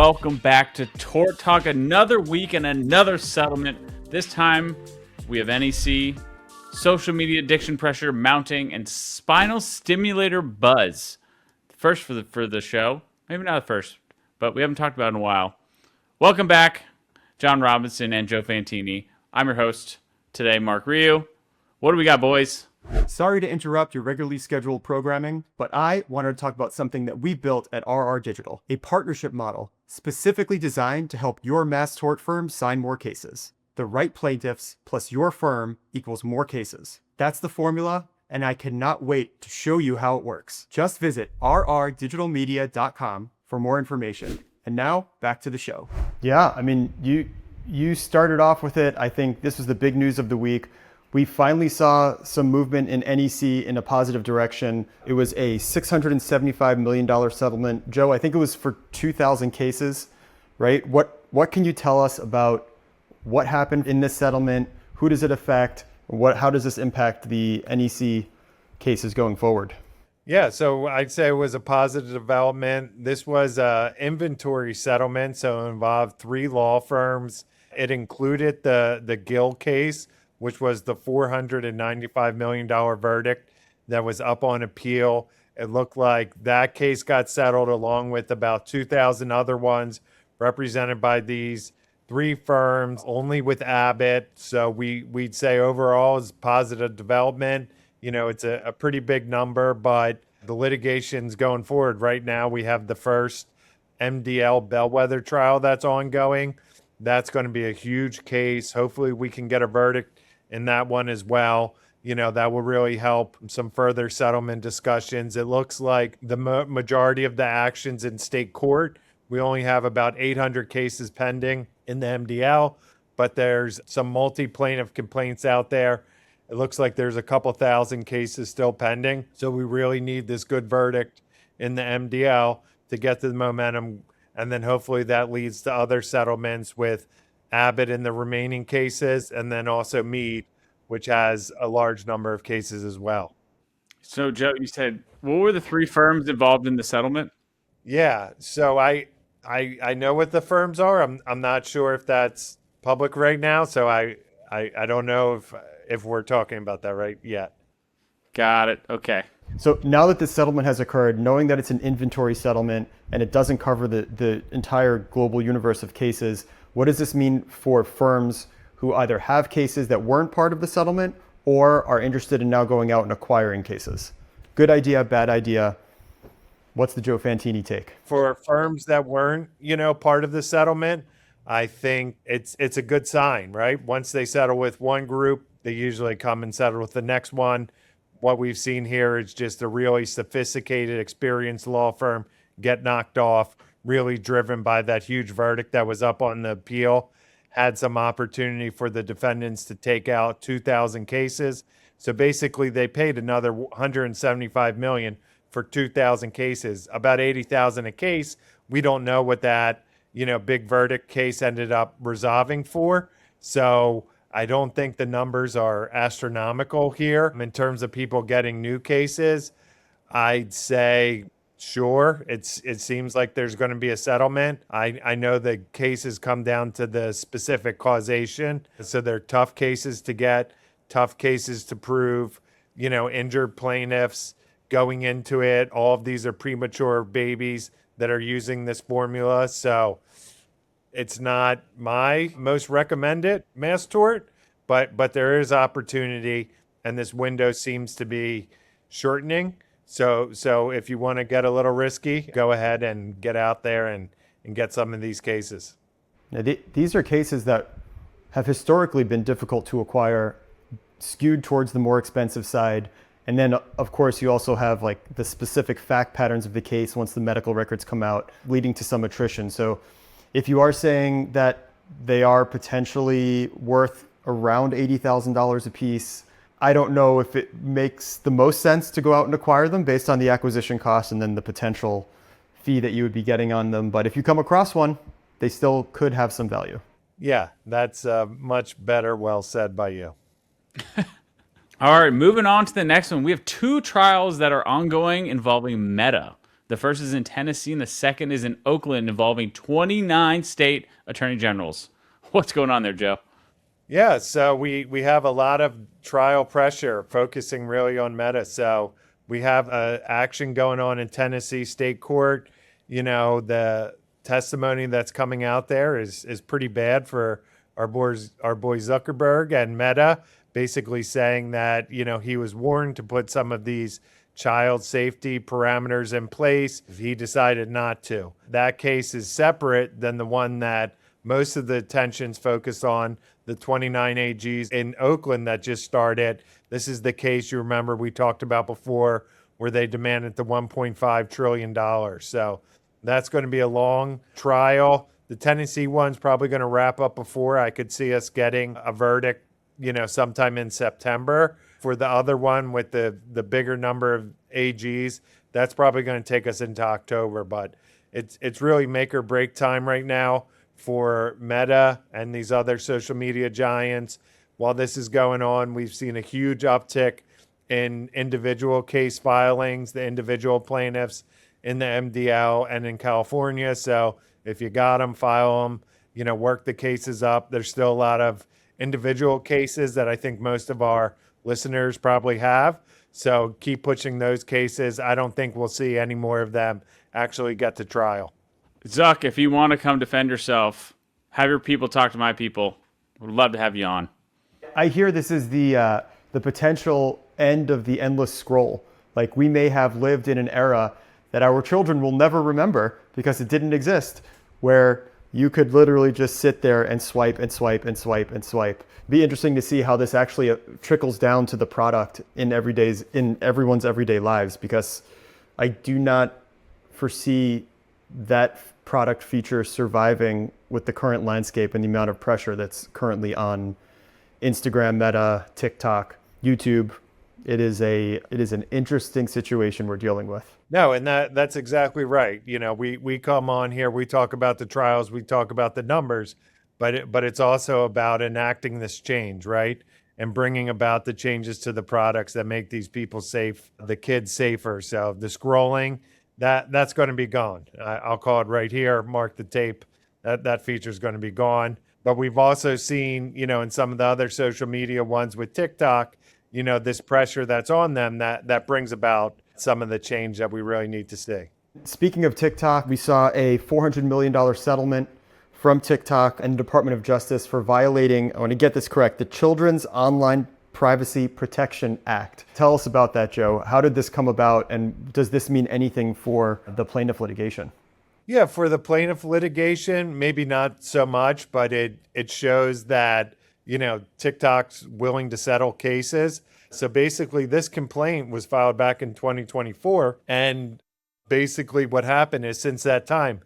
welcome back to Tort Talk. Another week and another settlement. This time we have NEC, social media addiction pressure mounting, and spinal stimulator buzz. First for the show. Maybe not the first, but we haven't talked about it in a while. Welcome back, John Robinson and Joe Fantini. I'm your host today, Mark Ryu. What do we got, boys? Sorry to interrupt your regularly scheduled programming, but I wanted to talk about something that we built at RR Digital, a partnership model specifically designed to help your mass tort firm sign more cases. The right plaintiffs plus your firm equals more cases. That's the formula, and I cannot wait to show you how it works. Just visit rrdigitalmedia.com for more information. And now, back to the show. Yeah, I mean, you started off with it. I think this was the big news of the week. We finally saw some movement in NEC in a positive direction. It was a $675 million settlement. Joe, I think it was for 2,000 cases, right? What can you tell us about what happened in this settlement? Who does it affect? How does this impact the NEC cases going forward? Yeah, so I'd say it was a positive development. This was an inventory settlement, so it involved 3 law firms. It included the Gill case, which was the $495 million verdict that was up on appeal. It looked like that case got settled along with about 2,000 other ones represented by these 3 firms, only with Abbott. So we'd say overall is positive development. You know, it's a pretty big number, but the litigation's going forward. Right now, we have the first MDL bellwether trial that's ongoing. That's going to be a huge case. Hopefully we can get a verdict in that one as well. You know, that will really help some further settlement discussions. It looks like the majority of the actions in state court, we only have about 800 cases pending in the MDL, but there's some multi-plaintiff complaints out there. It looks like there's a couple thousand cases still pending. So we really need this good verdict in the MDL to get to the momentum. And then hopefully that leads to other settlements with Abbott in the remaining cases, and then also Mead, which has a large number of cases as well. So, Joe, you said, what were the 3 firms involved in the settlement? Yeah, so I know what the firms are. I'm not sure if that's public right now, so I don't know if we're talking about that right yet. Got it. Okay. So now that this settlement has occurred, knowing that it's an inventory settlement and it doesn't cover the entire global universe of cases, what does this mean for firms who either have cases that weren't part of the settlement or are interested in now going out and acquiring cases? Good idea, bad idea? What's the Joe Fantini take? For firms that weren't, part of the settlement, I think it's a good sign, right? Once they settle with one group, they usually come and settle with the next one. What we've seen here is just a really sophisticated, experienced law firm get knocked off, really driven by that huge verdict that was up on the appeal. Had some opportunity for the defendants to take out 2,000 cases. So basically they paid another $175 million for 2,000 cases, about $80,000 a case. We don't know what that, big verdict case ended up resolving for. So I don't think the numbers are astronomical here in terms of people getting new cases. I'd say, sure, it seems like there's going to be a settlement. I know the cases come down to the specific causation. So they're tough cases to get, tough cases to prove, injured plaintiffs going into it. All of these are premature babies that are using this formula. So it's not my most recommended mass tort, but there is opportunity, and this window seems to be shortening. So if you want to get a little risky, go ahead and get out there and get some of these cases. Now, these are cases that have historically been difficult to acquire, skewed towards the more expensive side. And then, of course, you also have like the specific fact patterns of the case once the medical records come out, leading to some attrition. So if you are saying that they are potentially worth around $80,000 a piece, I don't know if it makes the most sense to go out and acquire them based on the acquisition cost and then the potential fee that you would be getting on them. But if you come across one, they still could have some value. Yeah, that's much better. Well said by you. All right, moving on to the next one. We have 2 trials that are ongoing involving Meta. The first is in Tennessee, and the second is in Oakland, involving 29 state attorney generals. What's going on there, Joe? Yeah, so we have a lot of trial pressure focusing really on Meta. So we have action going on in Tennessee State Court. You know, the testimony that's coming out there is pretty bad for our boy Zuckerberg and Meta, basically saying that, you know, he was warned to put some of these child safety parameters in place. He decided not to. That case is separate than the one that most of the attention's focused on, the 29 AGs in Oakland that just started. This is the case you remember we talked about before where they demanded the $1.5 trillion. So that's going to be a long trial. The Tennessee one's probably going to wrap up before I could see us getting a verdict, you know, sometime in September. For the other one with the bigger number of AGs, that's probably going to take us into October. But it's really make or break time right now for Meta and these other social media giants. While this is going on, we've seen a huge uptick in individual case filings, the individual plaintiffs in the MDL and in California. So if you got them, file them, you know, work the cases up. There's still a lot of individual cases that I think most of our listeners probably have. So keep pushing those cases. I don't think we'll see any more of them actually get to trial. Zuck, if you want to come defend yourself, have your people talk to my people. We'd love to have you on. I hear this is the potential end of the endless scroll. Like, we may have lived in an era that our children will never remember because it didn't exist, where you could literally just sit there and swipe and swipe and swipe and swipe. Be interesting to see how this actually trickles down to the product in everyone's everyday lives, because I do not foresee that product feature surviving with the current landscape and the amount of pressure that's currently on Instagram, Meta, TikTok, YouTube. It is an interesting situation we're dealing with. No, and that's exactly right. You know, we come on here, we talk about the trials, we talk about the numbers, but it's also about enacting this change, right? And bringing about the changes to the products that make these people safe, the kids safer. So the scrolling, that's going to be gone. I'll call it right here, mark the tape. That feature is going to be gone. But we've also seen, you know, in some of the other social media ones with TikTok, you know, this pressure that's on them that brings about some of the change that we really need to see. Speaking of TikTok, we saw a $400 million settlement from TikTok and the Department of Justice for violating, I want to get this correct, the Children's Online Privacy Protection Act. Tell us about that, Joe. How did this come about, and does this mean anything for the plaintiff litigation? Yeah, for the plaintiff litigation, maybe not so much, but it shows that, you know, TikTok's willing to settle cases. So basically, this complaint was filed back in 2024. And basically what happened is since that time,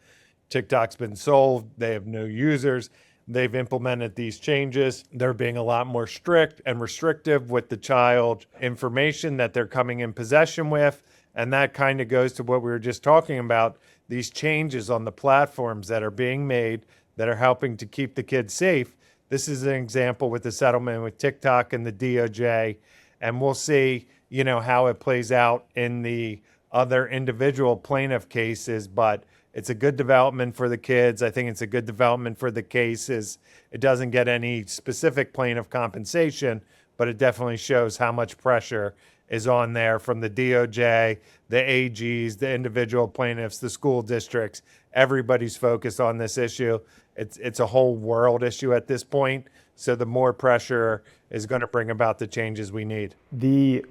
TikTok's been sold. They have no users. They've implemented these changes. They're being a lot more strict and restrictive with the child information that they're coming in possession with. And that kind of goes to what we were just talking about, these changes on the platforms that are being made that are helping to keep the kids safe. This is an example with the settlement with TikTok and the DOJ. And we'll see, you know, how it plays out in the other individual plaintiff cases. But it's a good development for the kids. I think it's a good development for the cases. It doesn't get any specific plaintiff compensation, but it definitely shows how much pressure is on there from the DOJ, the AGs, the individual plaintiffs, the school districts. Everybody's focused on this issue. It's a whole world issue at this point. So the more pressure is going to bring about the changes we need. The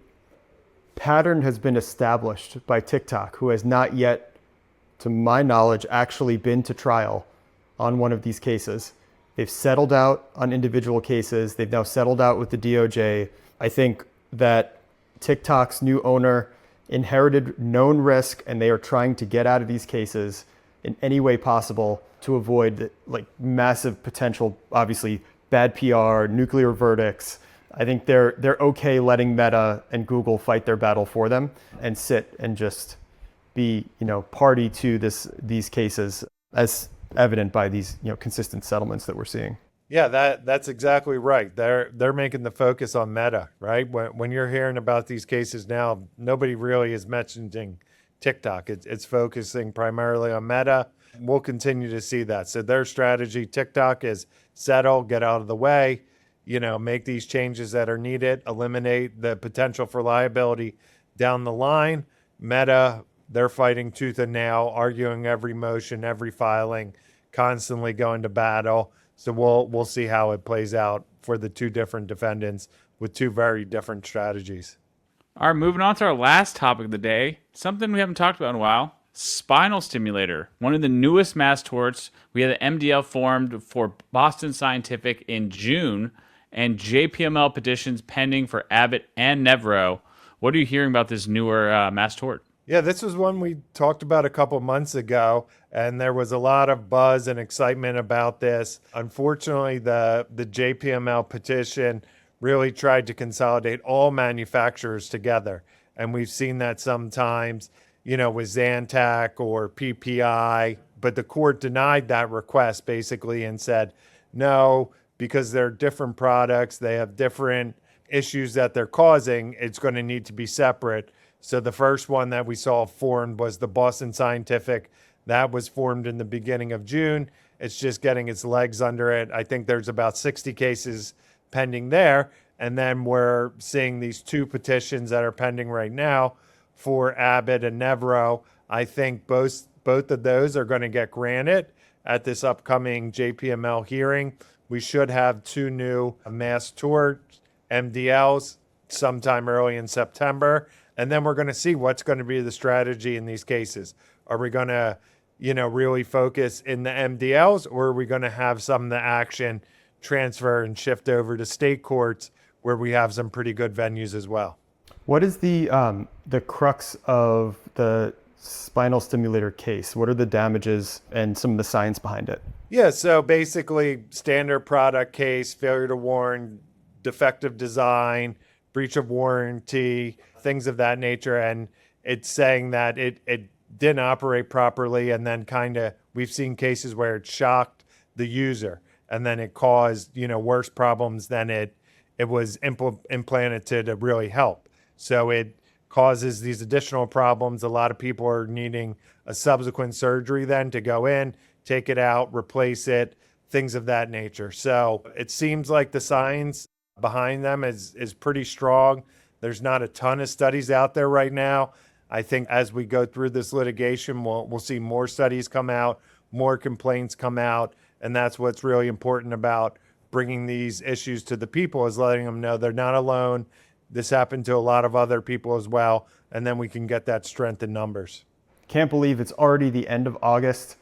pattern has been established by TikTok, who has not yet, to my knowledge, actually been to trial on one of these cases. They've settled out on individual cases. They've now settled out with the DOJ. I think that TikTok's new owner inherited known risk, and they are trying to get out of these cases in any way possible to avoid like massive potential, obviously bad PR, nuclear verdicts. I think they're okay letting Meta and Google fight their battle for them and sit and just be, you know, party to these cases, as evident by these, you know, consistent settlements that we're seeing. Yeah, that's exactly right. They're making the focus on Meta, right? When you're hearing about these cases now, nobody really is mentioning TikTok. It's focusing primarily on Meta. We'll continue to see that. So their strategy, TikTok, is settle, get out of the way, make these changes that are needed, eliminate the potential for liability down the line. Meta, they're fighting tooth and nail, arguing every motion, every filing, constantly going to battle. So we'll see how it plays out for the two different defendants with two very different strategies. All right, moving on to our last topic of the day, something we haven't talked about in a while. Spinal Stimulator, one of the newest mass torts. We had the MDL formed for Boston Scientific in June, and JPML petitions pending for Abbott and Nevro. What are you hearing about this newer mass tort? Yeah, this was one we talked about a couple months ago, and there was a lot of buzz and excitement about this. Unfortunately, the JPML petition really tried to consolidate all manufacturers together, and we've seen that sometimes, with Zantac or PPI, but the court denied that request basically and said, no, because they're different products, they have different issues that they're causing, it's going to need to be separate. So the first one that we saw formed was the Boston Scientific. That was formed in the beginning of June. It's just getting its legs under it. I think there's about 60 cases pending there. And then we're seeing these two petitions that are pending right now for Abbott and Nevro. I think both of those are going to get granted at this upcoming JPML hearing. We should have two new mass tort MDLs sometime early in September. And then we're going to see what's going to be the strategy in these cases. Are we going to, really focus in the MDLs, or are we going to have some of the action transfer and shift over to state courts where we have some pretty good venues as well? What is the crux of the spinal stimulator case? What are the damages and some of the science behind it? Yeah, so basically standard product case, failure to warn, defective design, breach of warranty, things of that nature. And it's saying that it didn't operate properly, and then we've seen cases where it shocked the user and then it caused, worse problems than it was implanted to really help. So it causes these additional problems. A lot of people are needing a subsequent surgery then to go in, take it out, replace it, things of that nature. So it seems like the science behind them is pretty strong. There's not a ton of studies out there right now. I think as we go through this litigation, we'll see more studies come out, more complaints come out, and that's what's really important about bringing these issues to the people, is letting them know they're not alone. This happened to a lot of other people as well, and then we can get that strength in numbers. Can't believe it's already the end of August.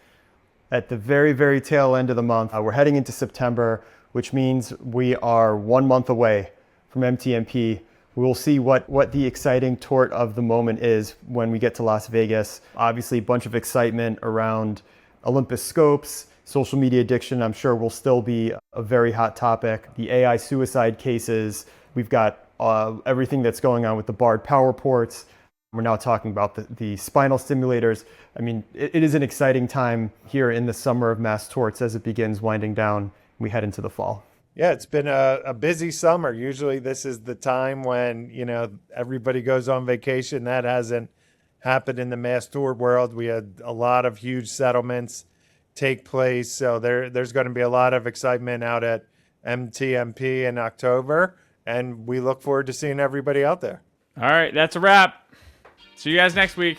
At the very, very tail end of the month, we're heading into September, which means we are 1 month away from MTMP. We'll see what the exciting tort of the moment is when we get to Las Vegas. Obviously, a bunch of excitement around Olympus scopes. Social media addiction, I'm sure, will still be a very hot topic. The AI suicide cases. We've got everything that's going on with the barred power ports. We're now talking about the spinal stimulators. I mean, it is an exciting time here in the summer of mass torts as it begins winding down. We head into the fall. Yeah, it's been a busy summer. Usually this is the time when, everybody goes on vacation. That hasn't happened in the mass tort world. We had a lot of huge settlements take place. So there's going to be a lot of excitement out at MTMP in October. And we look forward to seeing everybody out there. All right, that's a wrap. See you guys next week.